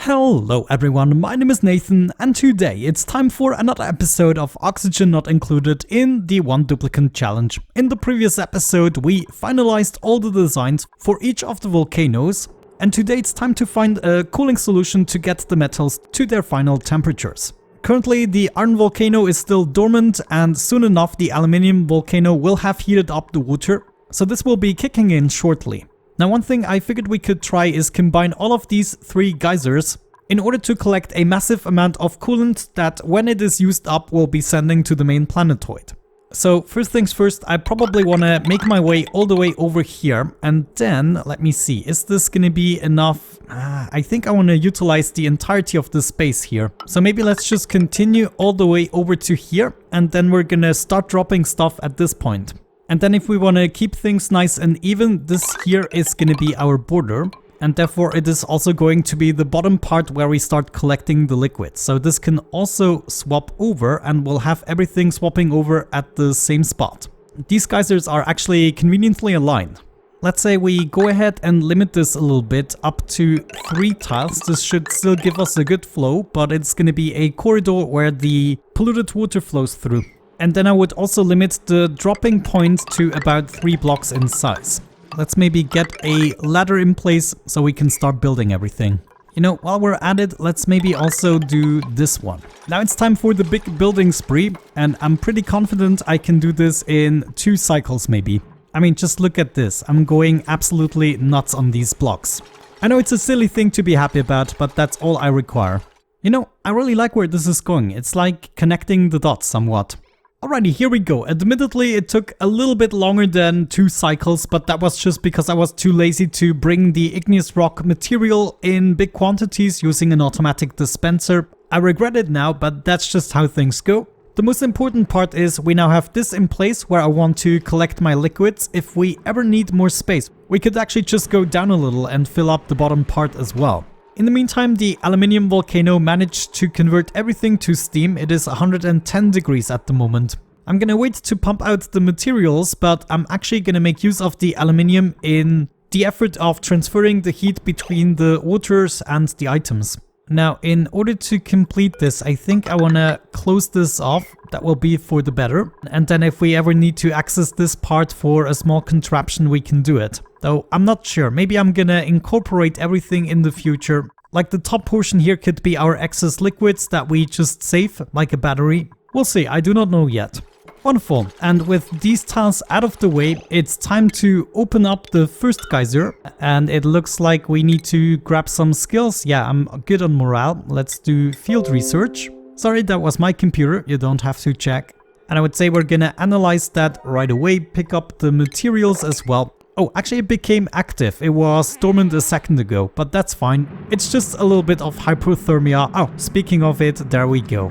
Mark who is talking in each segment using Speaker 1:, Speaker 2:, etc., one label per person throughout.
Speaker 1: Hello everyone, my name is Nathan and today it's time for another episode of Oxygen Not Included in the One Duplicant Challenge. In the previous episode we finalized all the designs for each of the volcanoes and today it's time to find a cooling solution to get the metals to their final temperatures. Currently the iron volcano is still dormant and soon enough the aluminium volcano will have heated up the water, so this will be kicking in shortly. Now one thing I figured we could try is combine all of these three geysers in order to collect a massive amount of coolant that when it is used up we'll be sending to the main planetoid. So first things first, I probably want to make my way all the way over here and then let me see, is this gonna be enough? I think I want to utilize the entirety of the space here. So maybe let's just continue all the way over to here and then we're gonna start dropping stuff at this point. And then if we want to keep things nice and even, this here is going to be our border. And therefore it is also going to be the bottom part where we start collecting the liquid. So this can also swap over and we'll have everything swapping over at the same spot. These geysers are actually conveniently aligned. Let's say we go ahead and limit this a little bit up to 3 tiles. This should still give us a good flow, but it's going to be a corridor where the polluted water flows through. And then I would also limit the dropping point to about 3 blocks in size. Let's maybe get a ladder in place so we can start building everything. You know, while we're at it, let's maybe also do this one. Now it's time for the big building spree, and I'm pretty confident I can do this in 2 cycles maybe. I mean, just look at this. I'm going absolutely nuts on these blocks. I know it's a silly thing to be happy about, but that's all I require. You know, I really like where this is going. It's like connecting the dots somewhat. Alrighty, here we go. Admittedly, it took a little bit longer than 2 cycles, but that was just because I was too lazy to bring the igneous rock material in big quantities using an automatic dispenser. I regret it now, but that's just how things go. The most important part is we now have this in place where I want to collect my liquids. If we ever need more space, we could actually just go down a little and fill up the bottom part as well. In the meantime, the aluminium volcano managed to convert everything to steam. It is 110 degrees at the moment. I'm gonna wait to pump out the materials, but I'm actually gonna make use of the aluminium in the effort of transferring the heat between the waters and the items. Now, in order to complete this, I think I wanna close this off. That will be for the better. And then if we ever need to access this part for a small contraption, we can do it. Though I'm not sure, maybe I'm gonna incorporate everything in the future. Like the top portion here could be our excess liquids that we just save, like a battery. We'll see, I do not know yet. Wonderful, and with these tiles out of the way, it's time to open up the first geyser. And it looks like we need to grab some skills. Yeah, I'm good on morale. Let's do field research. Sorry, that was my computer, you don't have to check. And I would say we're gonna analyze that right away, pick up the materials as well. Oh, actually it became active. It was dormant a second ago, but that's fine. It's just a little bit of hypothermia. Oh, speaking of it, there we go.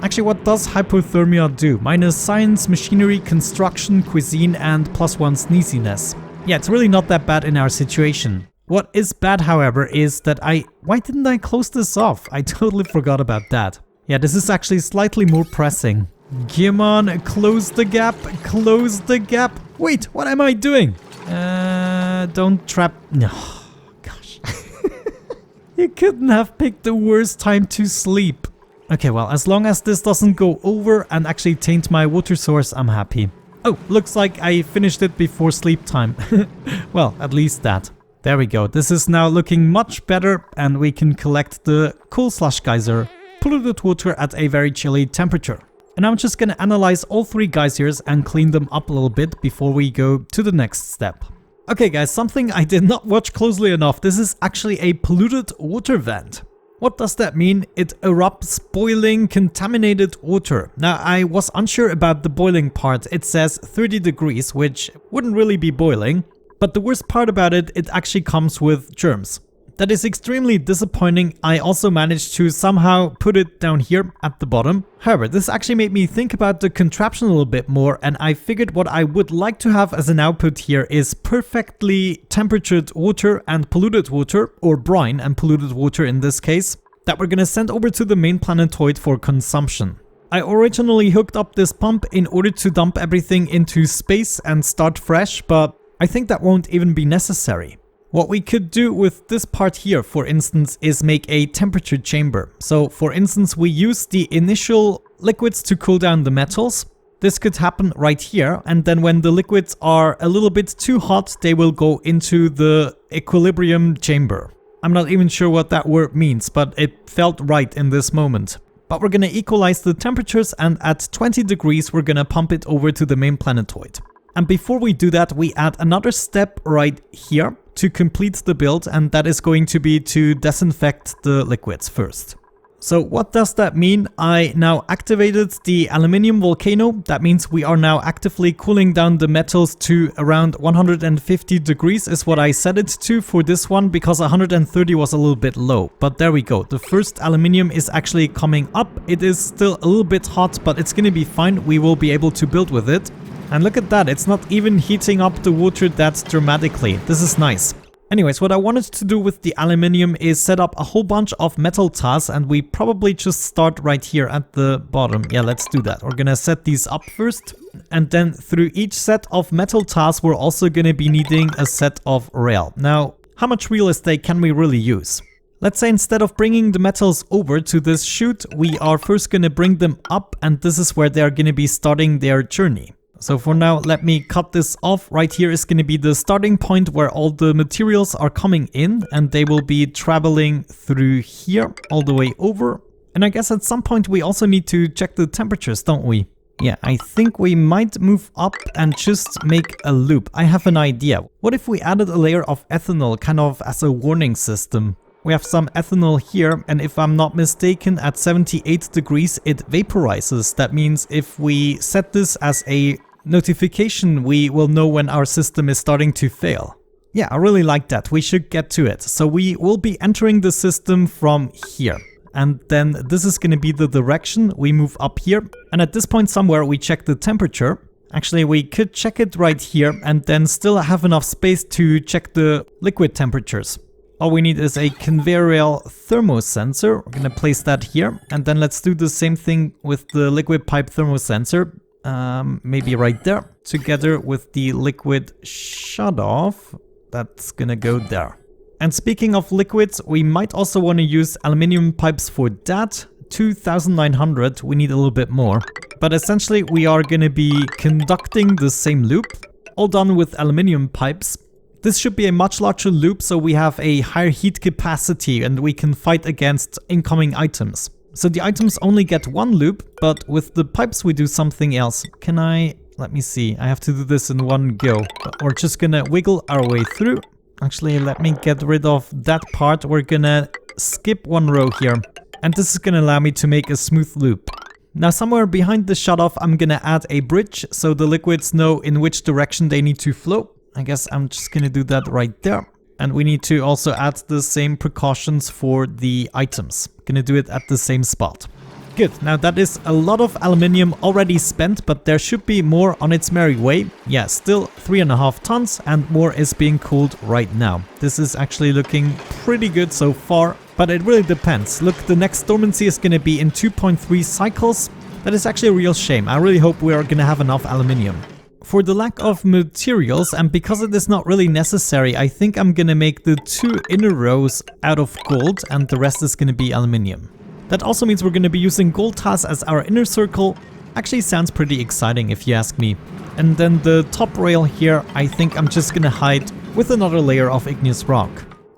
Speaker 1: Actually, what does hypothermia do? Minus science, machinery, construction, cuisine, and +1 sneeziness. Yeah, it's really not that bad in our situation. What is bad, however, is that why didn't I close this off? I totally forgot about that. Yeah, this is actually slightly more pressing. Come on, close the gap, close the gap. Wait, what am I doing? Don't trap. No, gosh. You couldn't have picked the worst time to sleep. Okay, well, as long as this doesn't go over and actually taint my water source, I'm happy. Oh, looks like I finished it before sleep time. Well, at least that. There we go. This is now looking much better and we can collect the cool slush geyser, polluted water at a very chilly temperature. And I'm just gonna analyze all 3 geysers and clean them up a little bit before we go to the next step. Okay guys, something I did not watch closely enough. This is actually a polluted water vent. What does that mean? It erupts boiling, contaminated water. Now, I was unsure about the boiling part. It says 30 degrees, which wouldn't really be boiling. But the worst part about it, it actually comes with germs. That is extremely disappointing. I also managed to somehow put it down here at the bottom. However, this actually made me think about the contraption a little bit more, and I figured what I would like to have as an output here is perfectly temperatured water and polluted water, or brine and polluted water in this case, that we're gonna send over to the main planetoid for consumption. I originally hooked up this pump in order to dump everything into space and start fresh, but I think that won't even be necessary. What we could do with this part here, for instance, is make a temperature chamber. So for instance, we use the initial liquids to cool down the metals. This could happen right here, and then when the liquids are a little bit too hot, they will go into the equilibrium chamber. I'm not even sure what that word means, but it felt right in this moment. But we're gonna equalize the temperatures, and at 20 degrees, we're gonna pump it over to the main planetoid. And before we do that, we add another step right here to complete the build, and that is going to be to disinfect the liquids first. So what does that mean? I now activated the aluminium volcano. That means we are now actively cooling down the metals to around 150 degrees is what I set it to for this one, because 130 was a little bit low. But there we go. The first aluminium is actually coming up. It is still a little bit hot, but it's going to be fine. We will be able to build with it. And look at that. It's not even heating up the water that dramatically. This is nice. Anyways, what I wanted to do with the aluminium is set up a whole bunch of metal tiles, and we probably just start right here at the bottom. Yeah, let's do that. We're gonna set these up first, and then through each set of metal tiles, we're also gonna be needing a set of rail. Now, how much real estate can we really use? Let's say instead of bringing the metals over to this chute, we are first gonna bring them up, and this is where they're gonna be starting their journey. So for now, let me cut this off. Right here is going to be the starting point where all the materials are coming in, and they will be traveling through here all the way over. And I guess at some point we also need to check the temperatures, don't we? Yeah, I think we might move up and just make a loop. I have an idea. What if we added a layer of ethanol kind of as a warning system? We have some ethanol here, and if I'm not mistaken, at 78 degrees it vaporizes. That means if we set this as a notification, we will know when our system is starting to fail. Yeah, I really like that. We should get to it. So we will be entering the system from here. And then this is going to be the direction. We move up here. And at this point somewhere, we check the temperature. Actually, we could check it right here and then still have enough space to check the liquid temperatures. All we need is a conveyor rail thermosensor. We're going to place that here. And then let's do the same thing with the liquid pipe thermosensor. Maybe right there, together with the liquid shut-off. That's gonna go there. And speaking of liquids, we might also want to use aluminium pipes for that. 2,900, we need a little bit more. But essentially, we are gonna be conducting the same loop, all done with aluminium pipes. This should be a much larger loop, so we have a higher heat capacity and we can fight against incoming items. So the items only get one loop, but with the pipes we do something else. Can I... let me see. I have to do this in one go. But we're just gonna wiggle our way through. Actually, let me get rid of that part. We're gonna skip one row here. And this is gonna allow me to make a smooth loop. Now somewhere behind the shutoff, I'm gonna add a bridge so the liquids know in which direction they need to flow. I guess I'm just gonna do that right there. And we need to also add the same precautions for the items. Gonna do it at the same spot. Good, now that is a lot of aluminium already spent, but there should be more on its merry way. Yeah, still 3.5 tons and more is being cooled right now. This is actually looking pretty good so far, but it really depends. Look, the next dormancy is gonna be in 2.3 cycles. That is actually a real shame. I really hope we are gonna have enough aluminium. For the lack of materials, and because it is not really necessary, I think I'm gonna make the 2 inner rows out of gold and the rest is gonna be aluminium. That also means we're gonna be using gold tiles as our inner circle. Actually sounds pretty exciting if you ask me. And then the top rail here, I think I'm just gonna hide with another layer of igneous rock.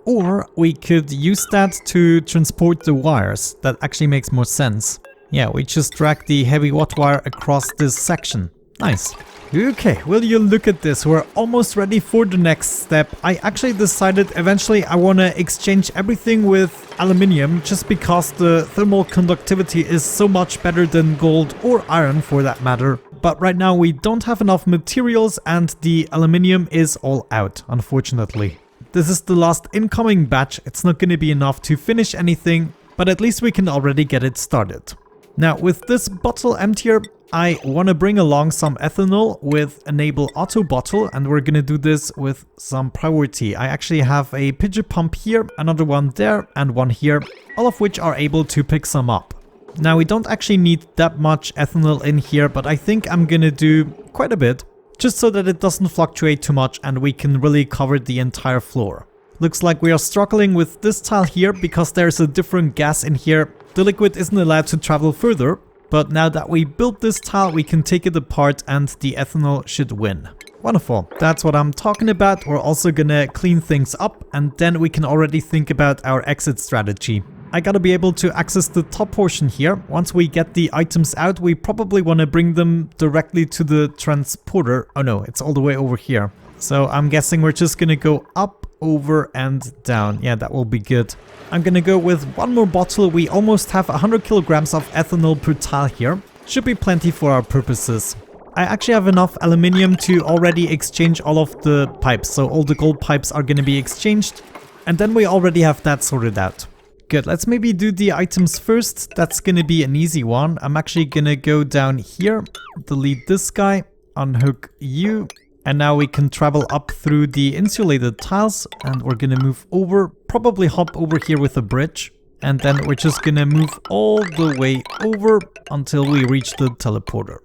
Speaker 1: Or we could use that to transport the wires. That actually makes more sense. Yeah, we just drag the heavy watt wire across this section. Nice. Okay, will you look at this, we're almost ready for the next step. I actually decided eventually I want to exchange everything with aluminium just because the thermal conductivity is so much better than gold or iron for that matter. But right now we don't have enough materials and the aluminium is all out, unfortunately. This is the last incoming batch, it's not going to be enough to finish anything, but at least we can already get it started. Now with this bottle emptier, I want to bring along some ethanol with enable auto bottle, and we're gonna do this with some priority. I actually have a pigeon pump here, another one there and one here, all of which are able to pick some up. Now we don't actually need that much ethanol in here, but I think I'm gonna do quite a bit just so that it doesn't fluctuate too much and we can really cover the entire floor. Looks like we are struggling with this tile here because there's a different gas in here. The liquid isn't allowed to travel further, but now that we built this tile, we can take it apart and the ethanol should win. Wonderful, that's what I'm talking about. We're also gonna clean things up and then we can already think about our exit strategy. I gotta be able to access the top portion here. Once we get the items out, we probably want to bring them directly to the transporter. Oh no, it's all the way over here. So I'm guessing we're just gonna go up, over and down. Yeah, that will be good. I'm gonna go with one more bottle. We almost have 100 kilograms of ethanol per tile here. Should be plenty for our purposes. I actually have enough aluminium to already exchange all of the pipes. So all the gold pipes are gonna be exchanged. And then we already have that sorted out. Good, let's maybe do the items first. That's gonna be an easy one. I'm actually gonna go down here, delete this guy, unhook you, and now we can travel up through the insulated tiles and we're gonna move over, probably hop over here with a bridge, and then we're just gonna move all the way over until we reach the teleporter.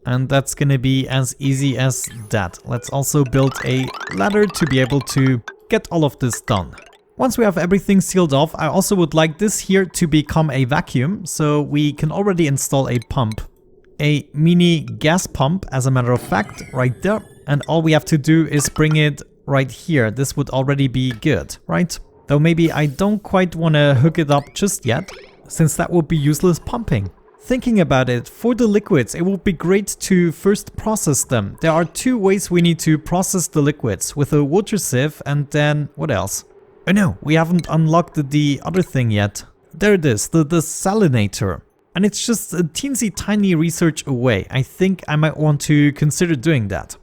Speaker 1: And that's gonna be as easy as that. Let's also build a ladder to be able to get all of this done. Once we have everything sealed off, I also would like this here to become a vacuum, so we can already install a pump. A mini gas pump, as a matter of fact, right there. And all we have to do is bring it right here. This would already be good, right? Though maybe I don't quite want to hook it up just yet, since that would be useless pumping. Thinking about it, for the liquids, it would be great to first process them. There are two ways we need to process the liquids, with a water sieve and then what else? Oh no, we haven't unlocked the other thing yet. There it is, the desalinator. And it's just a teensy tiny research away. I think I might want to consider doing that.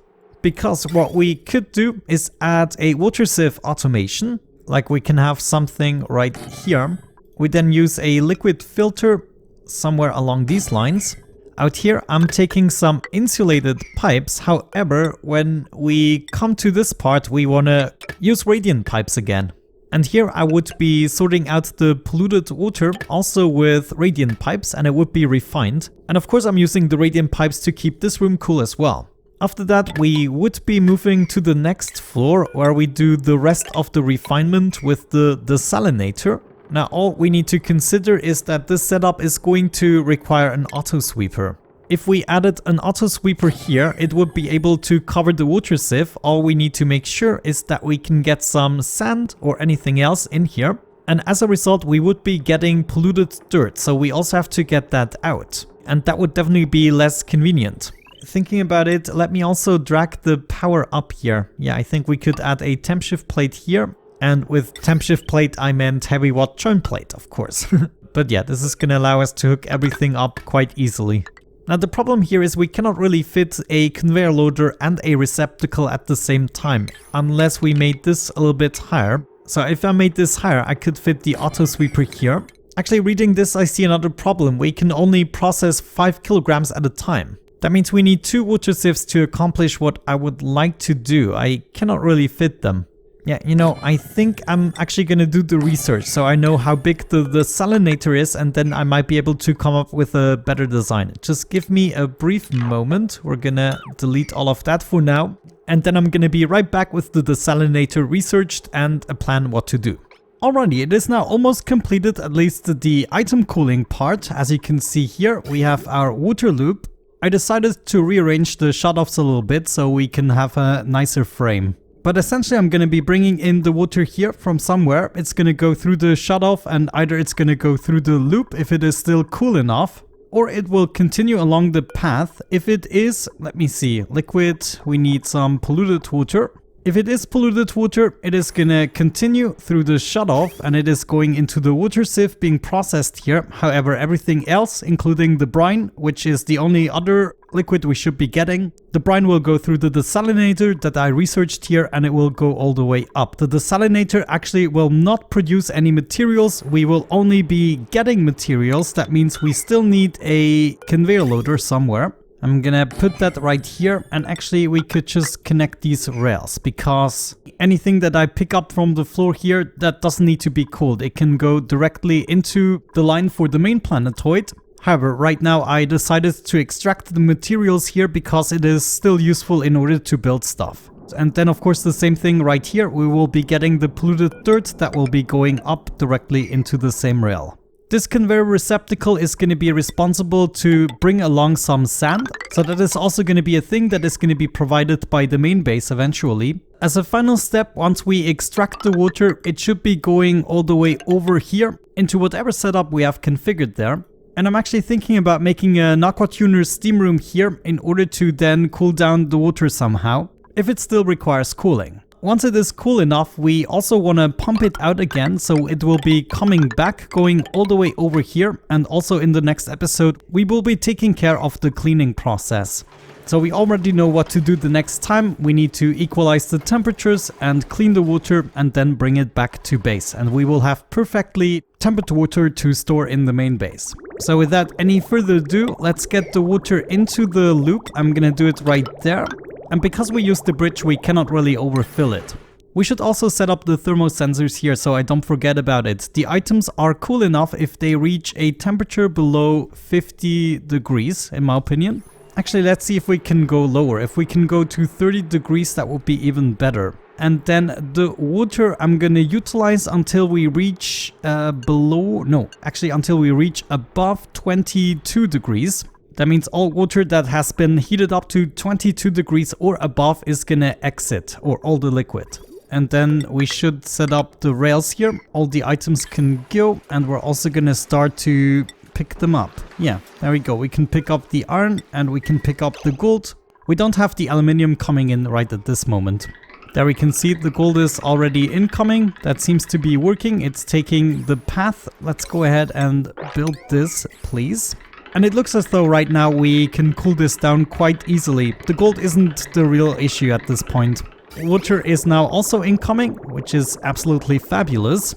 Speaker 1: Because what we could do is add a water sieve automation. Like we can have something right here. We then use a liquid filter somewhere along these lines. Out here I'm taking some insulated pipes. However, when we come to this part, we want to use radiant pipes again. And here I would be sorting out the polluted water also with radiant pipes, and it would be refined. And of course I'm using the radiant pipes to keep this room cool as well. After that we would be moving to the next floor where we do the rest of the refinement with the desalinator. Now all we need to consider is that this setup is going to require an auto sweeper. If we added an auto sweeper here, it would be able to cover the water sieve. All we need to make sure is that we can get some sand or anything else in here. And as a result, we would be getting polluted dirt. So we also have to get that out. And that would definitely be less convenient. Thinking about it, let me also drag the power up here. Yeah, I think we could add a temp shift plate here. And with temp shift plate, I meant heavy watt joint plate, of course. But yeah, this is going to allow us to hook everything up quite easily. Now the problem here is we cannot really fit a conveyor loader and a receptacle at the same time, unless we made this a little bit higher. So if I made this higher, I could fit the auto sweeper here. Actually, reading this, I see another problem. We can only process 5 kilograms at a time. That means we need 2 water sieves to accomplish what I would like to do. I cannot really fit them. Yeah, you know, I think I'm actually gonna do the research so I know how big the desalinator is, and then I might be able to come up with a better design. Just give me a brief moment. We're gonna delete all of that for now, and then I'm gonna be right back with the desalinator researched and a plan what to do. Alrighty, it is now almost completed, at least the item cooling part. As you can see here, we have our water loop. I decided to rearrange the shutoffs a little bit so we can have a nicer frame. But essentially I'm going to be bringing in the water here from somewhere. It's going to go through the shutoff, and either it's going to go through the loop if it is still cool enough, or it will continue along the path. If it is, let me see, liquid, we need some polluted water. If it is polluted water, it is going to continue through the shutoff and it is going into the water sieve being processed here. However, everything else, including the brine, which is the only other liquid we should be getting, the brine will go through the desalinator that I researched here, and it will go all the way up. The desalinator actually will not produce any materials. We will only be getting materials. That means we still need a conveyor loader somewhere. I'm gonna put that right here, and actually we could just connect these rails, because anything that I pick up from the floor here, that doesn't need to be cooled. It can go directly into the line for the main planetoid. However, right now I decided to extract the materials here because it is still useful in order to build stuff. And then of course the same thing right here, we will be getting the polluted dirt that will be going up directly into the same rail. This conveyor receptacle is going to be responsible to bring along some sand, so that is also going to be a thing that is going to be provided by the main base eventually. As a final step, once we extract the water, it should be going all the way over here into whatever setup we have configured there. And I'm actually thinking about making an aqua tuner steam room here in order to then cool down the water somehow, if it still requires cooling. Once it is cool enough, we also want to pump it out again, so it will be coming back, going all the way over here. And also in the next episode, we will be taking care of the cleaning process. So we already know what to do the next time. We need to equalize the temperatures and clean the water and then bring it back to base. And we will have perfectly tempered water to store in the main base. So without any further ado, let's get the water into the loop. I'm gonna do it right there. And because we use the bridge, we cannot really overfill it. We should also set up the thermosensors here so I don't forget about it. The items are cool enough if they reach a temperature below 50 degrees, in my opinion. Actually, let's see if we can go lower. If we can go to 30 degrees, that would be even better. And then the water I'm gonna utilize until we reach until we reach above 22 degrees. That means all water that has been heated up to 22 degrees or above is gonna exit, or all the liquid. And then we should set up the rails here. All the items can go, and we're also gonna start to pick them up. Yeah, there we go. We can pick up the iron and we can pick up the gold. We don't have the aluminium coming in right at this moment. There we can see the gold is already incoming. That seems to be working. It's taking the path. Let's go ahead and build this, please. And it looks as though right now we can cool this down quite easily. The gold isn't the real issue at this point. Water is now also incoming, which is absolutely fabulous.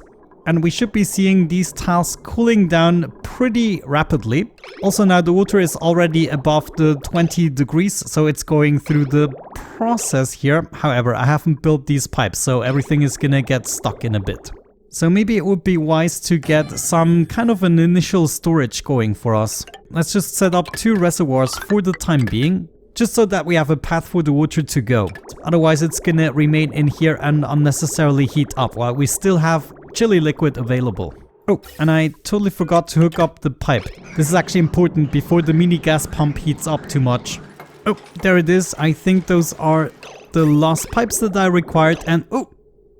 Speaker 1: And we should be seeing these tiles cooling down pretty rapidly. Also now the water is already above the 20 degrees, so it's going through the process here. However, I haven't built these pipes, so everything is gonna get stuck in a bit. So maybe it would be wise to get some kind of an initial storage going for us. Let's just set up 2 reservoirs for the time being, just so that we have a path for the water to go. Otherwise it's gonna remain in here and unnecessarily heat up while we still have chilly liquid available. Oh, and I totally forgot to hook up the pipe. This is actually important before the mini gas pump heats up too much. Oh, there it is. I think those are the last pipes that I required, and oh,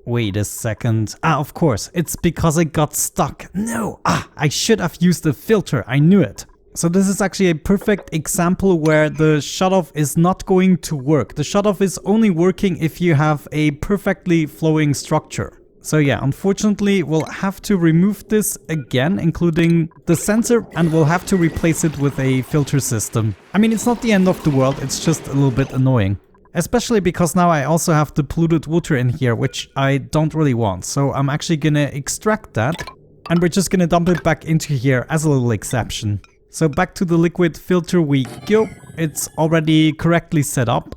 Speaker 1: wait a second. Of course, it's because it got stuck. No, I should have used a filter. I knew it. So this is actually a perfect example where the shutoff is not going to work. The shutoff is only working if you have a perfectly flowing structure. So yeah, unfortunately, we'll have to remove this again, including the sensor, and we'll have to replace it with a filter system. I mean, it's not the end of the world, it's just a little bit annoying. Especially because now I also have the polluted water in here, which I don't really want. So I'm actually gonna extract that, and we're just gonna dump it back into here as a little exception. So back to the liquid filter we go. It's already correctly set up.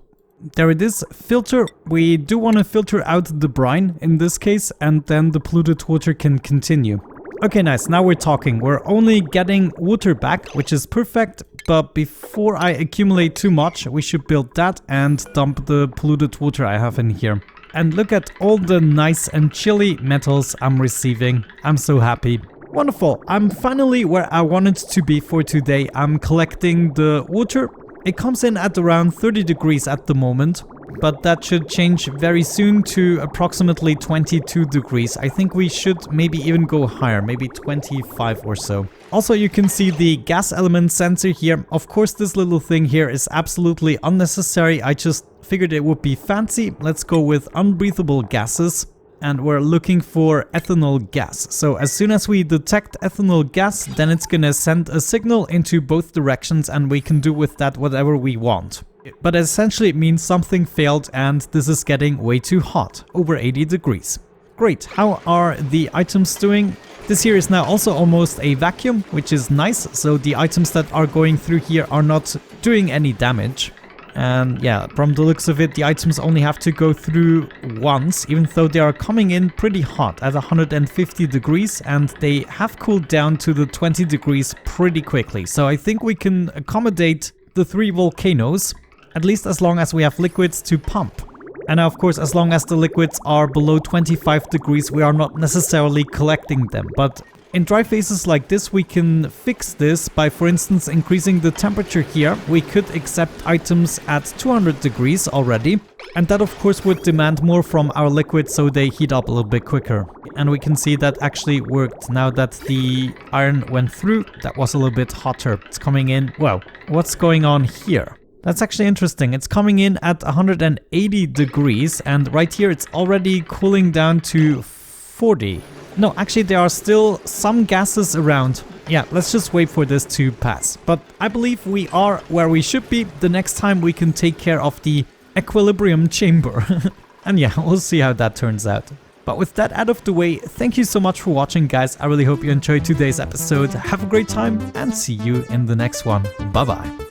Speaker 1: There it is, filter. We do want to filter out the brine in this case, and then the polluted water can continue. Okay, nice, now we're talking. We're only getting water back, which is perfect, but before I accumulate too much, we should build that and dump the polluted water I have in here. And look at all the nice and chilly metals I'm receiving. I'm so happy. Wonderful, I'm finally where I wanted to be for today. I'm collecting the water. It comes in at around 30 degrees at the moment, but that should change very soon to approximately 22 degrees. I think we should maybe even go higher, maybe 25 or so. Also, you can see the gas element sensor here. Of course, this little thing here is absolutely unnecessary. I just figured it would be fancy. Let's go with unbreathable gases. And we're looking for ethanol gas. So as soon as we detect ethanol gas, then it's gonna send a signal into both directions, and we can do with that whatever we want. But essentially it means something failed and this is getting way too hot, over 80 degrees. Great, how are the items doing? This here is now also almost a vacuum, which is nice. So the items that are going through here are not doing any damage. And yeah, from the looks of it, the items only have to go through once, even though they are coming in pretty hot at 150 degrees, and they have cooled down to the 20 degrees pretty quickly. So I think we can accommodate the 3 volcanoes, at least as long as we have liquids to pump. And of course, as long as the liquids are below 25 degrees, we are not necessarily collecting them. But in dry phases like this, we can fix this by, for instance, increasing the temperature here. We could accept items at 200 degrees already. And that of course would demand more from our liquids, so they heat up a little bit quicker. And we can see that actually worked. Now that the iron went through, that was a little bit hotter. It's coming in. Wow, what's going on here? That's actually interesting. It's coming in at 180 degrees, and right here it's already cooling down to 40. No, actually there are still some gases around. Yeah, let's just wait for this to pass. But I believe we are where we should be. The next time we can take care of the equilibrium chamber. And yeah, we'll see how that turns out. But with that out of the way, thank you so much for watching, guys. I really hope you enjoyed today's episode. Have a great time and see you in the next one. Bye bye.